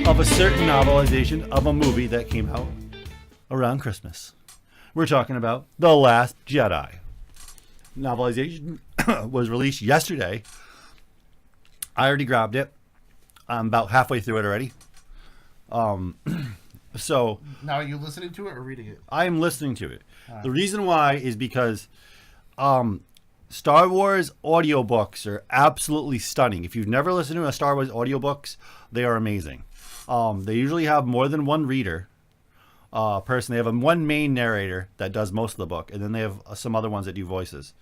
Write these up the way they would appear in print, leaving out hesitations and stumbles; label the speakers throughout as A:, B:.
A: Of a certain novelization of a movie that came out around Christmas. We're talking about The Last Jedi. Novelization was released yesterday. I already grabbed it. I'm about halfway through it already. So
B: now, are you listening to it or reading it?
A: I am listening to it. The reason why is because Star Wars audiobooks are absolutely stunning. If you've never listened to a Star Wars audiobooks, they are amazing. They usually have more than one reader person. They have one main narrator that does most of the book, and then they have some other ones that do voices.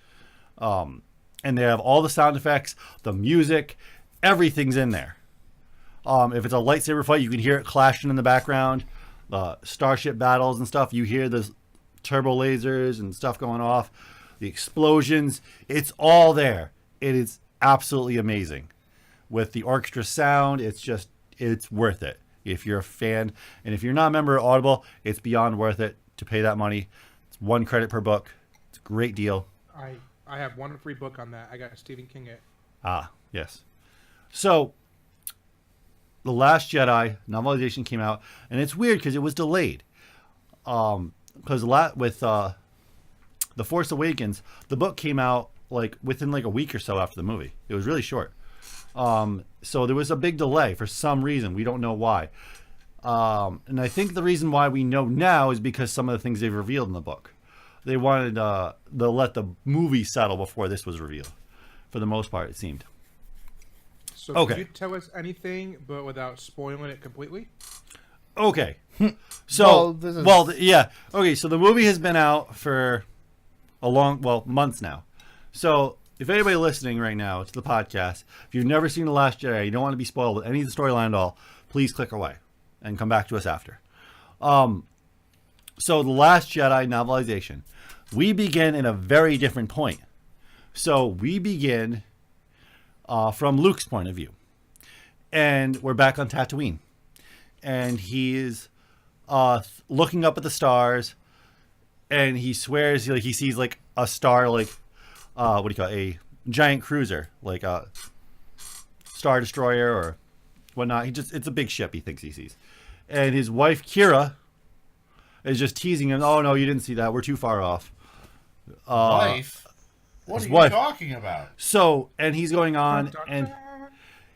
A: And they have all the sound effects, the music, everything's in there. If it's a lightsaber fight, you can hear it clashing in the background. Starship battles and stuff, you hear the turbo lasers and stuff going off. The explosions, it's all there. It is absolutely amazing. With the orchestra sound, it's worth it. If you're a fan, and if you're not a member of Audible, it's beyond worth it to pay that money. It's 1 credit per book. It's a great deal.
C: I have one free book on that. I got Stephen King it.
A: Ah, yes. So, The Last Jedi novelization came out, and it's weird because it was delayed. Because with The Force Awakens, the book came out within a week or so after the movie. It was really short. So there was a big delay for some reason. We don't know why. And I think the reason why we know now is because some of the things they've revealed in the book. They wanted to let the movie settle before this was revealed. For the most part, it seemed.
C: So
A: okay.
C: Can you tell us anything, but without spoiling it completely?
A: Okay. So, yeah. Okay, so the movie has been out for months now. So, if anybody listening right now to the podcast, if you've never seen The Last Jedi, you don't want to be spoiled with any of the storyline at all, please click away and come back to us after. So, The Last Jedi novelization. We begin in a very different point. So, we begin from Luke's point of view. And we're back on Tatooine. And he is looking up at the stars, and he swears he sees a star, what do you call it, a giant cruiser, like a Star Destroyer or whatnot. It's a big ship he thinks he sees. And his wife, Kira, is just teasing him. Oh, no, you didn't see that. We're too far off.
B: Wife? What are you talking about?
A: So, and he's going on, and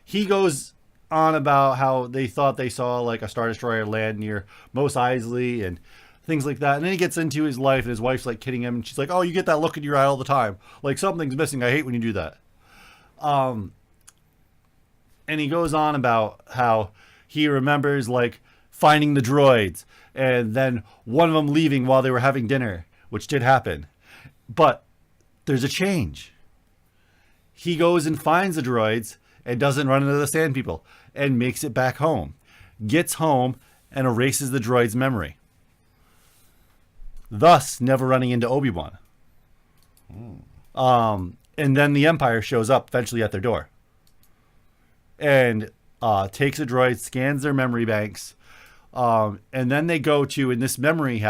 A: he goes on about how they thought they saw a Star Destroyer land near Mos Eisley and things like that. And then he gets into his life, and his wife's kidding him, and she's like, oh, you get that look in your eye all the time. Something's missing. I hate when you do that. And he goes on about how he remembers finding the droids and then one of them leaving while they were having dinner, which did happen. But there's a change. He goes and finds the droids and doesn't run into the sand people and makes it back home. Gets home and erases the droid's memory. Thus, never running into Obi-Wan. And then the Empire shows up eventually at their door. And takes a droid, scans their memory banks. And then they go to, and this memory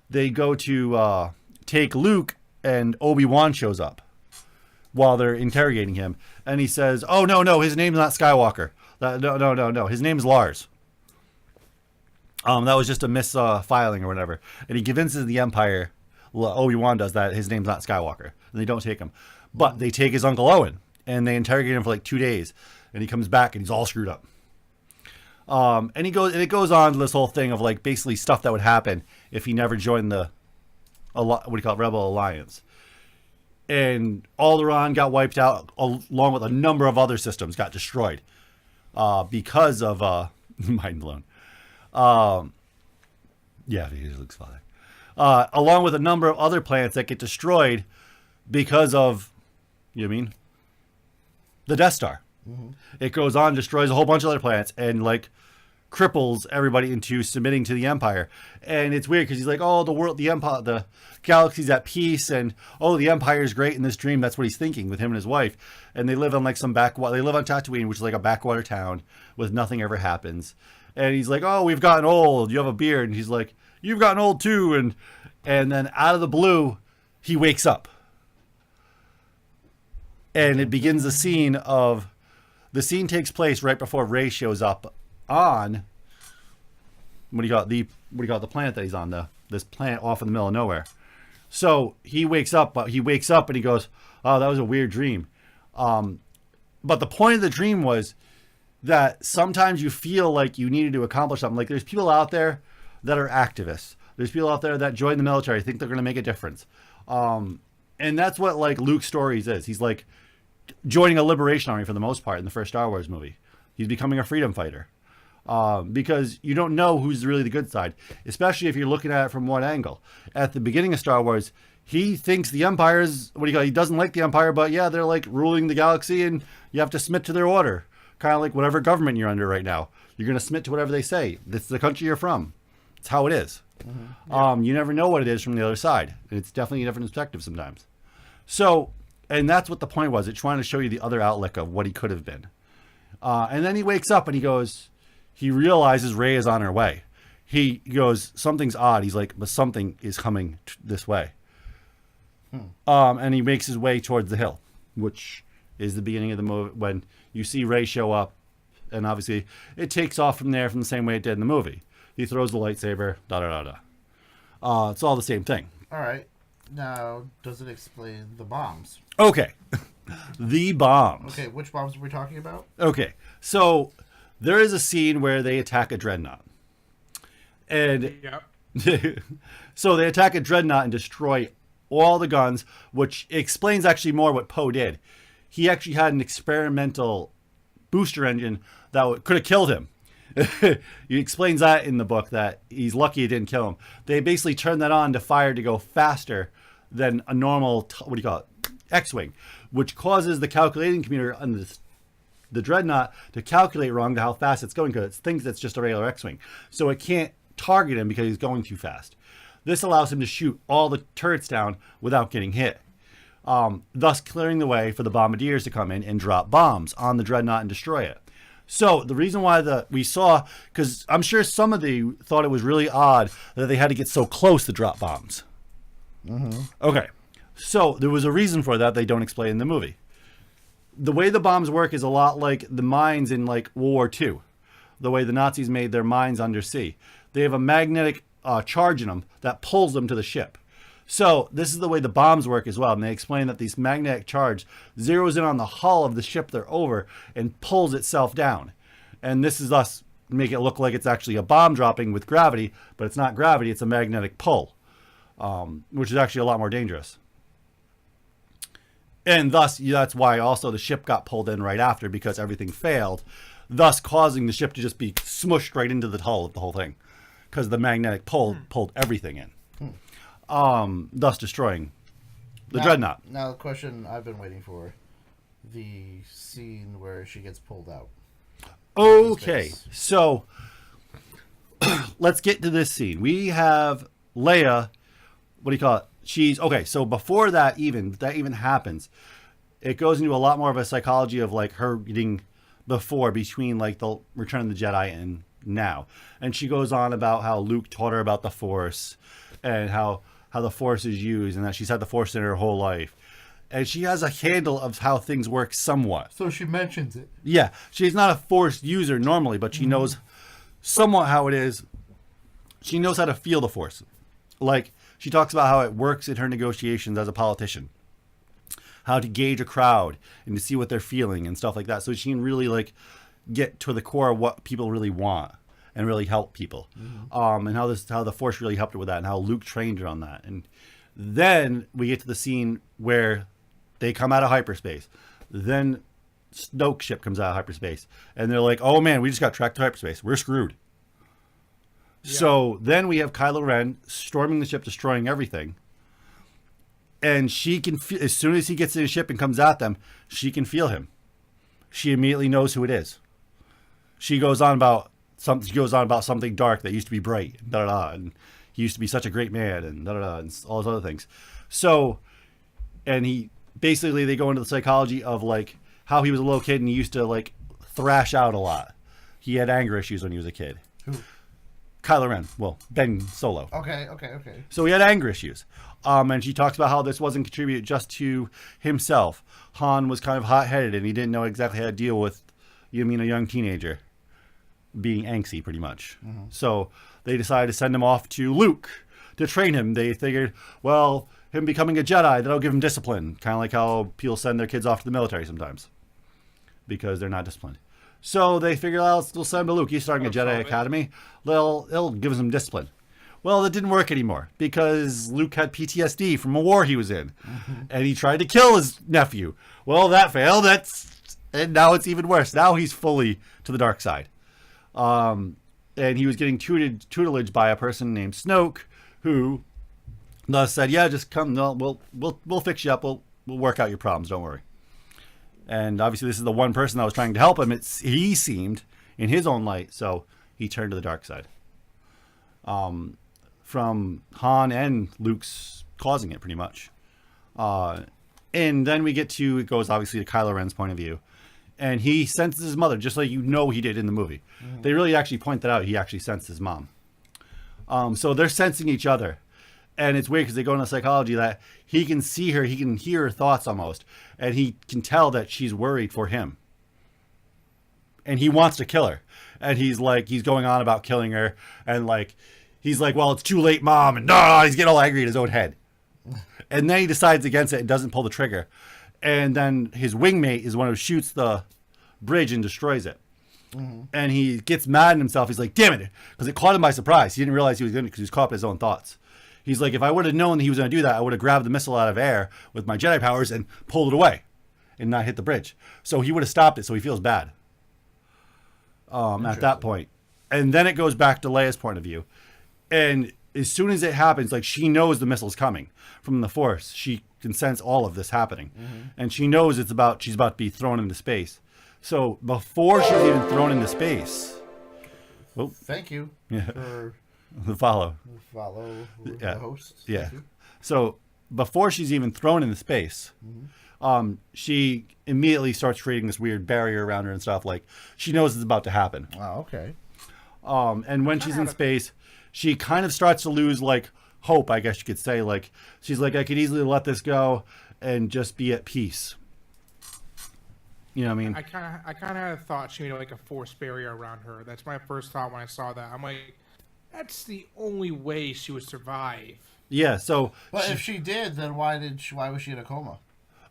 A: they go to take Luke, and Obi-Wan shows up while they're interrogating him. And he says, oh, no, his name's not Skywalker. No, his name's Lars. That was just a misfiling or whatever. And he convinces the Empire, Obi-Wan does, that his name's not Skywalker. And they don't take him. But they take his Uncle Owen, and they interrogate him for 2 days. And he comes back, and he's all screwed up. And it goes on to this whole thing of basically stuff that would happen if he never joined the Rebel Alliance. And Alderaan got wiped out, along with a number of other systems got destroyed because of mind blown. Yeah, he is Luke's father. Along with a number of other planets that get destroyed because of, the Death Star. Mm-hmm. It goes on, destroys a whole bunch of other planets, and cripples everybody into submitting to the Empire. And it's weird because he's the Empire, the galaxy's at peace, and the Empire is great in this dream. That's what he's thinking with him and his wife. And they live on some backwater. They live on Tatooine, which is a backwater town with nothing ever happens. And he's like, oh, we've gotten old. You have a beard. And he's like, you've gotten old too. And then out of the blue, he wakes up. And it begins the scene takes place right before Rey shows up on the planet that he's on, this planet off in the middle of nowhere. So he wakes up and he goes, "Oh, that was a weird dream." But the point of the dream was that sometimes you feel like you needed to accomplish something. Like there's people out there that are activists. There's people out there that join the military, think they're going to make a difference. And that's what like Luke's stories is. He's like joining a liberation army for the most part in the first Star Wars movie. He's becoming a freedom fighter. Because you don't know who's really the good side, especially if you're looking at it from one angle. At the beginning of Star Wars, he thinks the Empire is, he doesn't like the Empire, but yeah, they're like ruling the galaxy and you have to submit to their order. Kind of like whatever government you're under right now. You're going to submit to whatever they say. This is the country you're from. It's how it is. Mm-hmm. Yeah. You never know what it is from the other side. It's definitely a different perspective sometimes. So, and that's what the point was. It's trying to show you the other outlook of what he could have been. And then he wakes up and he realizes Rey is on her way. He goes, something's odd. He's like, but something is coming this way. And he makes his way towards the hill, which is the beginning of the movie when you see Rey show up. And obviously it takes off from there from the same way it did in the movie. He throws the lightsaber, da-da-da-da. It's all the same thing.
B: All right. Now, does it explain the bombs?
A: Okay. The bombs.
B: Okay, which bombs are we talking about?
A: Okay. So there is a scene where they attack a dreadnought. And so they attack a dreadnought and destroy all the guns, which explains actually more what Poe did. He actually had an experimental booster engine that could have killed him. He explains that in the book, that he's lucky it didn't kill him. They basically turned that on to fire to go faster than a normal, X-Wing, which causes the calculating computer on the dreadnought to calculate wrong to how fast it's going, because it thinks it's just a regular X-Wing. So it can't target him because he's going too fast. This allows him to shoot all the turrets down without getting hit, thus clearing the way for the bombardiers to come in and drop bombs on the dreadnought and destroy it. So the reason why we saw, because I'm sure some of you thought it was really odd that they had to get so close to drop bombs. Mm-hmm. Okay, so there was a reason for that they don't explain in the movie. The way the bombs work is a lot like the mines in like World War II. The way the Nazis made their mines undersea. They have a magnetic charge in them that pulls them to the ship. So this is the way the bombs work as well. And they explain that this magnetic charge zeroes in on the hull of the ship they're over and pulls itself down. And this is thus make it look like it's actually a bomb dropping with gravity, but it's not gravity, it's a magnetic pull, which is actually a lot more dangerous. And thus, that's why also the ship got pulled in right after, because everything failed, thus causing the ship to just be smushed right into the hull of the whole thing, because the magnetic pull pulled everything in. Thus destroying the dreadnought.
B: Now, the question I've been waiting for, the scene where she gets pulled out.
A: Okay, so let's get to this scene. We have Leia, she's, okay, so before that even happens, it goes into a lot more of a psychology of like her getting between like the Return of the Jedi and now. And she goes on about how Luke taught her about the Force and how the Force is used, and that she's had the Force in her whole life. And she has a handle of how things work somewhat.
B: So she mentions it.
A: Yeah. She's not a Force user normally, but she knows somewhat how it is. She knows how to feel the Force. Like, she talks about how it works in her negotiations as a politician. How to gauge a crowd and to see what they're feeling and stuff like that. So she can really, like, get to the core of what people really want and really help people. And how the Force really helped her with that, and how Luke trained her on that. And then we get to the scene where they come out of hyperspace. Then Snoke's ship comes out of hyperspace. And they're like, oh man, we just got tracked to hyperspace. We're screwed. Yeah. So then we have Kylo Ren storming the ship, destroying everything. And she can feel, as soon as he gets in his ship and comes at them, she can feel him. She immediately knows who it is. She goes on about something dark that used to be bright, and he used to be such a great man, and and all those other things. So, and they go into the psychology of like how he was a little kid and he used to like thrash out a lot. He had anger issues when he was a kid. Who? Kylo Ren. Well, Ben Solo.
B: Okay.
A: So he had anger issues. And she talks about how this wasn't contributed just to himself. Han was kind of hot-headed, and he didn't know exactly how to deal with, a young teenager being angsty, pretty much. Mm-hmm. So they decided to send him off to Luke to train him. They figured, well, him becoming a Jedi, that'll give him discipline. Kind of like how people send their kids off to the military sometimes because they're not disciplined. So they figured out, we'll send him to Luke. He's starting a Jedi Academy. It'll give him some discipline. Well, it didn't work anymore because Luke had PTSD from a war he was in. Mm-hmm. And he tried to kill his nephew. Well, that failed. And now it's even worse. Now he's fully to the dark side. And he was getting tutelage by a person named Snoke, who thus said, yeah, just come. No, we'll fix you up. We'll work out your problems. Don't worry. And obviously this is the one person that was trying to help him. He seemed in his own light. So he turned to the dark side. From Han and Luke's causing it pretty much. And then it goes obviously to Kylo Ren's point of view. And he senses his mother, just like he did in the movie. Mm. They really actually point that out. He actually sensed his mom. So they're sensing each other. And it's weird because they go into psychology that he can see her, he can hear her thoughts almost. And he can tell that she's worried for him. And he wants to kill her. And he's going on about killing her. And he's like, well, it's too late, Mom. And he's getting all angry in his own head. And then he decides against it and doesn't pull the trigger. And then his wingmate is one who shoots the bridge and destroys it. Mm-hmm. And he gets mad at himself. He's like, damn it. Because it caught him by surprise. He didn't realize he was going to because he was caught up in his own thoughts. He's like, if I would have known that he was going to do that, I would have grabbed the missile out of air with my Jedi powers and pulled it away and not hit the bridge. So he would have stopped it. So he feels bad at that point. And then it goes back to Leia's point of view. And as soon as it happens, she knows the missile's coming from the Force. She can sense all of this happening. Mm-hmm. And she knows she's about to be thrown into space. So before she's even thrown into space...
B: Oh, thank you for
A: the follow.
B: The host.
A: Yeah. So before she's even thrown into space, mm-hmm. She immediately starts creating this weird barrier around her and stuff. She knows it's about to happen.
B: Wow, okay.
A: And when she's in space... she kind of starts to lose hope, I guess you could say. She's like, I could easily let this go and just be at peace. You know what I mean?
C: I kind of thought she made a force barrier around her. That's my first thought when I saw that. I'm like, that's the only way she would survive.
A: Yeah. So,
B: but if she did, then why was she in a coma?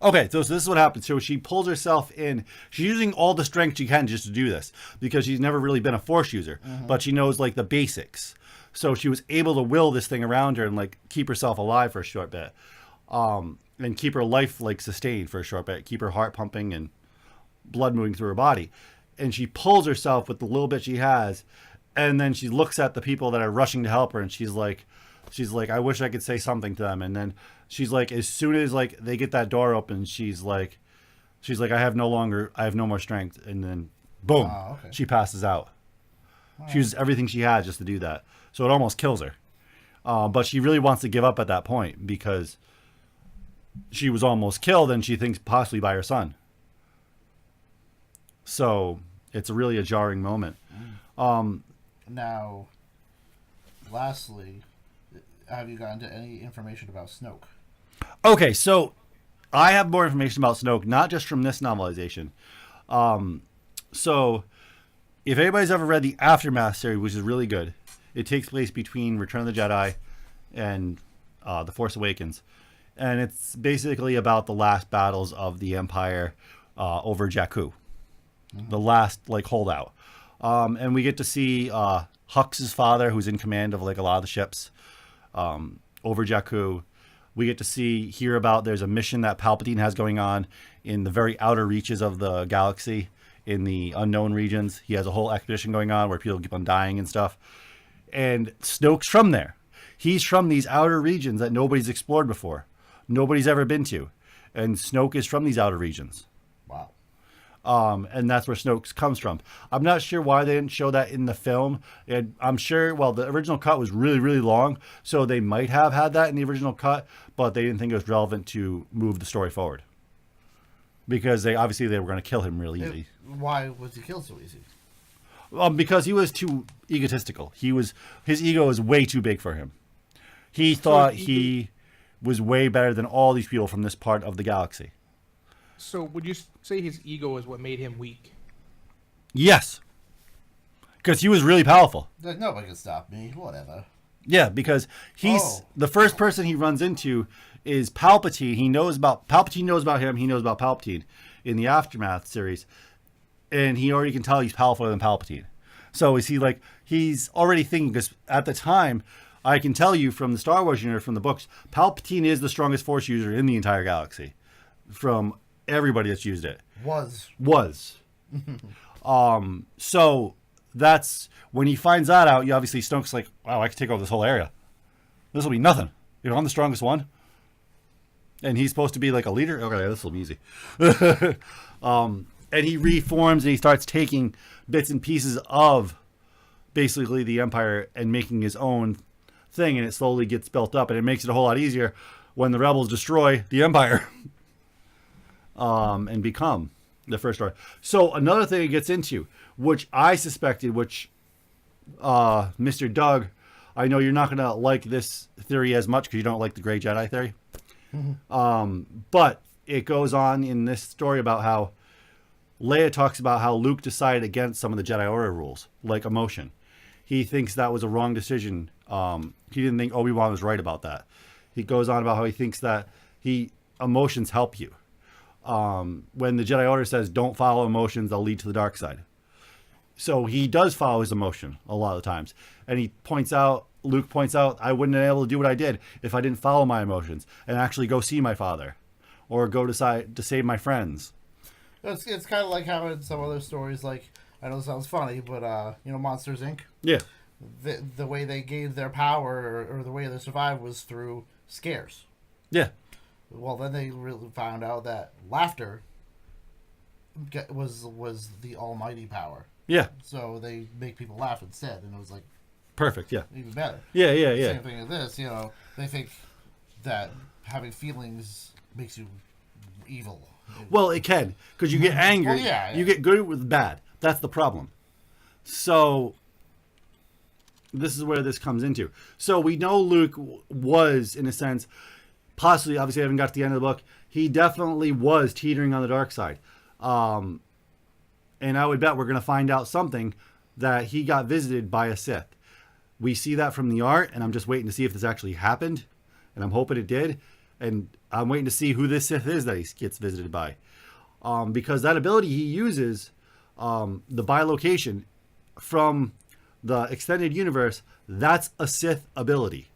A: Okay, so this is what happens. So she pulls herself in. She's using all the strength she can just to do this because she's never really been a force user, mm-hmm. but she knows the basics. So she was able to will this thing around her and keep herself alive for a short bit, and keep her life sustained for a short bit, keep her heart pumping and blood moving through her body. And she pulls herself with the little bit she has, and then she looks at the people that are rushing to help her, and she's like, I wish I could say something to them. And then she's like, as soon as they get that door open, she's like, I have no more strength. And then boom, okay. She passes out. Wow. She uses everything she has just to do that. So it almost kills her. But she really wants to give up at that point because she was almost killed and she thinks possibly by her son. So it's really a jarring moment.
B: Now, lastly, have you gotten to any information about Snoke?
A: Okay, so I have more information about Snoke, not just from this novelization. So if anybody's ever read the Aftermath series, which is really good, it takes place between Return of the Jedi and The Force Awakens. And it's basically about the last battles of the Empire over Jakku. Mm-hmm. The last holdout. And we get to see Hux' father, who's in command of a lot of the ships over Jakku. We get to hear about there's a mission that Palpatine has going on in the very outer reaches of the galaxy, in the unknown regions. He has a whole expedition going on where people keep on dying and stuff. And Snoke's from there. He's from these outer regions that nobody's explored before. Nobody's ever been to. And Snoke is from these outer regions.
B: Wow.
A: And that's where Snoke comes from. I'm not sure why they didn't show that in the film. And I'm sure, the original cut was really, really long, so they might have had that in the original cut, but they didn't think it was relevant to move the story forward. Because they were going to kill him really easy.
B: Why was he killed so easy?
A: Because he was too egotistical. His ego was way too big for him. He thought he was way better than all these people from this part of the galaxy.
C: So would you say his ego is what made him weak?
A: Yes. Because he was really powerful.
B: Like, nobody can stop me. Whatever.
A: Yeah, because he's the first person he runs into is Palpatine. Palpatine knows about him. He knows about Palpatine in the Aftermath series. And he already can tell he's powerful than Palpatine. So is he like, he's already thinking, because at the time, I can tell you from the Star Wars universe, from the books, Palpatine is the strongest Force user in the entire galaxy. From everybody that's used it. Was. So that's, when he finds that out, obviously Snoke's like, wow, I can take over this whole area. This will be nothing. You know, I'm the strongest one. And he's supposed to be like a leader? Okay, this will be easy. And he reforms and he starts taking bits and pieces of basically the Empire and making his own thing, and it slowly gets built up, and it makes it a whole lot easier when the rebels destroy the Empire and become the First Order. So another thing it gets into, which I suspected, which Mr. Doug, I know you're not going to like this theory as much because you don't like the Gray Jedi theory. But it goes on in this story about how Leia talks about how Luke decided against some of the Jedi Order rules, like emotion. He thinks that was a wrong decision. He didn't think Obi-Wan was right about that. He goes on about how he thinks that emotions help you. When the Jedi Order says, don't follow emotions, they'll lead to the dark side. So he does follow his emotion a lot of the times. And Luke points out, I wouldn't have been able to do what I did if I didn't follow my emotions and actually go see my father or go to save my friends.
B: It's kind of like how in some other stories, like, I know it sounds funny, but, Monsters, Inc.?
A: Yeah.
B: The way they gained their power or the way they survived was through scares.
A: Yeah.
B: Well, then they really found out that laughter was the almighty power.
A: Yeah.
B: So they make people laugh instead, and it was like...
A: Perfect, yeah.
B: Even better.
A: Yeah.
B: Same thing with this, they think that having feelings makes you evil.
A: Well, it can, because you get angry.
B: Well, yeah.
A: You get good with bad. That's the problem. So this is where this comes into. So we know Luke was, in a sense, possibly, obviously I haven't got to the end of the book, he definitely was teetering on the dark side. And I would bet we're going to find out something that he got visited by a Sith. We see that from the art, and I'm just waiting to see if this actually happened. And I'm hoping it did. And I'm waiting to see who this Sith is that he gets visited by. Because that ability he uses, the bilocation from the extended universe, that's a Sith ability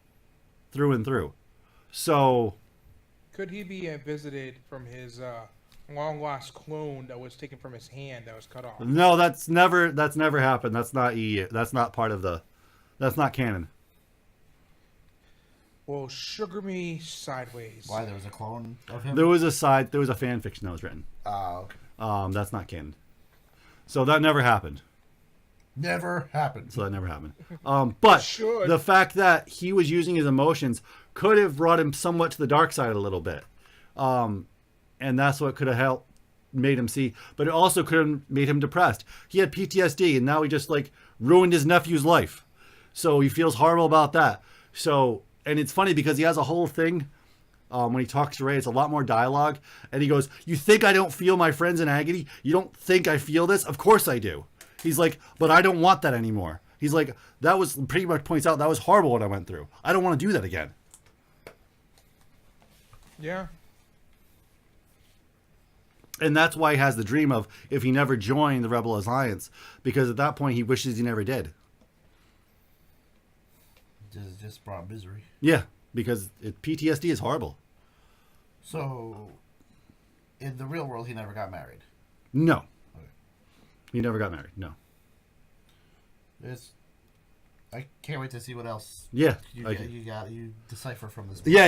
A: through and through. So
C: could he be visited from his long lost clone that was taken from his hand that was cut off?
A: No, that's never happened. That's not part of that's not canon.
C: Well, sugar me sideways.
B: Why, there was a clone of him?
A: There was a fan fiction that was written.
B: Oh, okay.
A: That's not canon. So that never happened.
B: Never happened.
A: So that never happened. But the fact that he was using his emotions could have brought him somewhat to the dark side a little bit. And that's what could have made him see. But it also could have made him depressed. He had PTSD, and now he just ruined his nephew's life. So he feels horrible about that. So, and it's funny because he has a whole thing when he talks to Rey. It's a lot more dialogue. And he goes, you think I don't feel my friends in agony? You don't think I feel this? Of course I do. He's like, but I don't want that anymore. He's like, that was pretty much points out that was horrible what I went through. I don't want to do that again.
C: Yeah.
A: And that's why he has the dream of if he never joined the Rebel Alliance, because at that point he wishes he never did.
B: Just brought misery.
A: Yeah, because PTSD is horrible.
B: So, in the real world, he never got married?
A: No.
B: Okay.
A: He never got married, no.
B: I can't wait to see what else
A: you
B: decipher from this book.
A: Yeah.